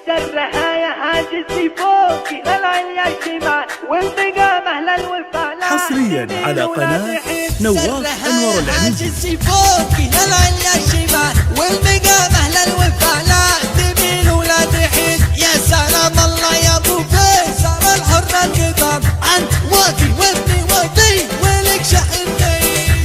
سرها يا حاجزي فوق للعليا الشمال والبقى مهل الوفا حصريا على قناة نواف أنور العميدي. حاجزي فوق للعليا الشمال والبقى مهل الوفا لا تميل ولا تحيد. يا سلام الله يا ابو فيصل الحر القدام عن وادي وابني وادي ولك شحن.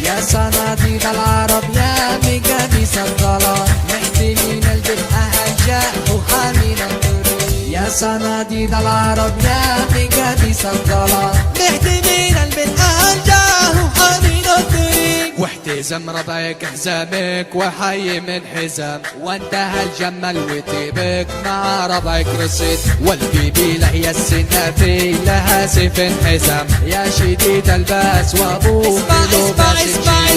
يا صناديد العرب يا مقاديس الظلام محتمين البدء هجاء وحامين الطريق. يا صناديد العرب يا مقاديس الظلام محتمين البدء هجاء وحامين الطريق. واحتزم ربعك حزامك وحي من حزام وانتهى الجمل وتيبك مع ربعك رصيد. والقبيلة هي السنافي لها سيف حزام يا شديد الباس وابوك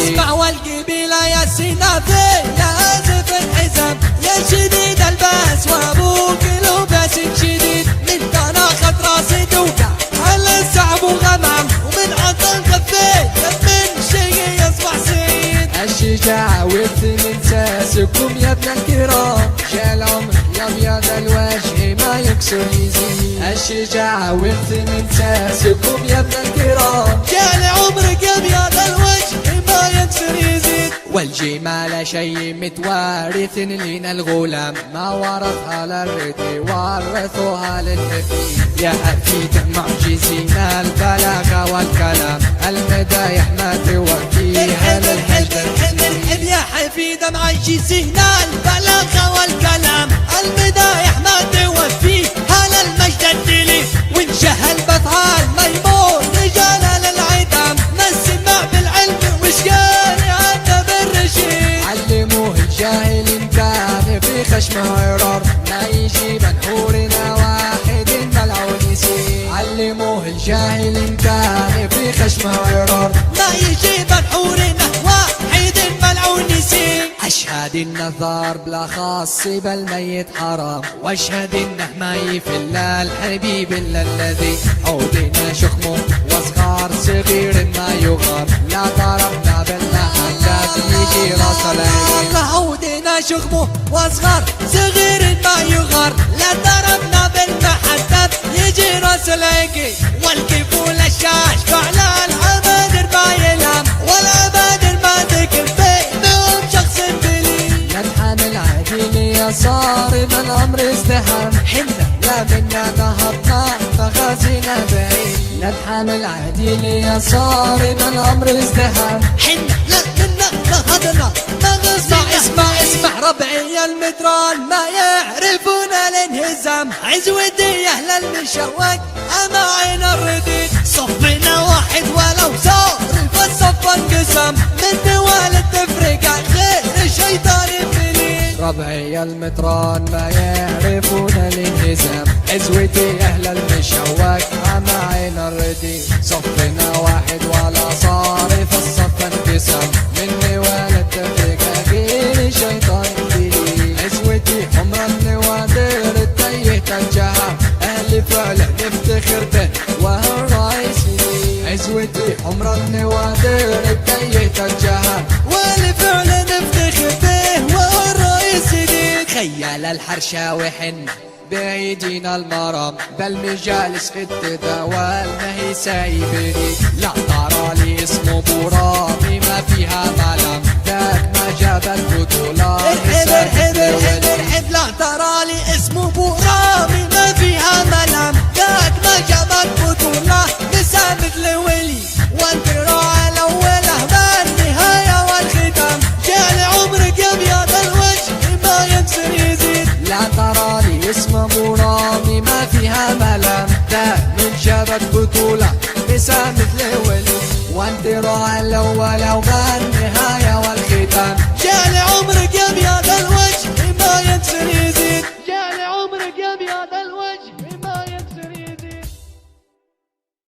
اسمع والقبيلة يا السنافي لها سيف حزام يا شديد الباس وابوك لباس شديد. من كان اخذ راسي دوكا على الصعب وغمام ومن عطل خفيت من شيء يصبح سيد. الشجاعة ورث من ساسكم يا ابن الكرام جاء العمر يا ابيض الوجه ما يكسر يزيد. الشجاعة ورث من ساسكم يا ابن الكرام جاء العمر يا ابيض الوجه ما يكسر يزيد. والجمال شيء متوارث لنا الغلام ما ورثها للرث ورثوها للحفيد. يا حفيد معجزين البلاغة والكلام المدايح ما توفيها للحجد. الحب يا حفيد معجزين البلاغة والكلام المدايح ما توفيها للمجد الدليل. وانشهى البطال ميمون رجال للعدام ما السماع بالعلم وشقال عنا بالرشيد. علموه الجاهل ان كان في خشمه عرار ما يجيب نحورنا واحد ملعون يسير. علموه الجاهل ان كان في خشمه عرار ما يجيب نحورنا واحد ملعون يسير. اشهد ان الثار بلا خاص بالميت حرام واشهد انه ما يفل الحبيب الا الذي عودنا شخمه واصغار صغير ما يغار لا ضربنا بالله حتى يجي راس العين. عودنا شخمه واصغار صغير ما يغار لا ضربنا بالله حتى يجي راس العين. والكفول الشاش فعلا العبادر ما يلام والعبادر ما ذكر بينهم شخص بلي. ننحن العديل يا صارم الامر ازدحام حنا لا منا نهضنا فغازينا بعيد. ننحن العديل يا صارم الامر ازدحام حنا لا منا نهضنا اسمع ربعي المتران ما يعرفون الانهزام عزوتي اهل المشوق اما عين الرديد. صفنا واحد ولو صار فالصف انقسم من دوال التفرقة غير الشيطان يبلي. ربعي المتران ما يعرفون الانهزام عزوتي اهل المشوق اما عين الرديد. صفنا واحد ولا صار فالصف انقسم من دوال التفرقة غير الشيطان يبلي. عزوتي حمر النوادر التيه الجهام اهل فعل نفتخر به وهو الرئيس. عزوتي حمر النوادر التيه الجهام والفعل نفتخر به وهو الرئيس. خيال الحرشاوي حن بعيدين المرام بل مجالس في التداول ما هي سايبني. لا ترى لي اسمه برامي ما فيها ملام ذاك ما جاب البطولة. ارحب لا ترى لي اسمه برامي ما فيها ملام ذاك ما جاب البطولة نسا مثل ولي وانترى على اوله ما النهاية والختام. جاء لعمرك يا ابيض الوجه ما يكسر يزيد. لا ترى لي اسمه برامي ما فيها ملام ذاك من جاب البطولة نسا مثل ولي وانترى على اوله ما النهاية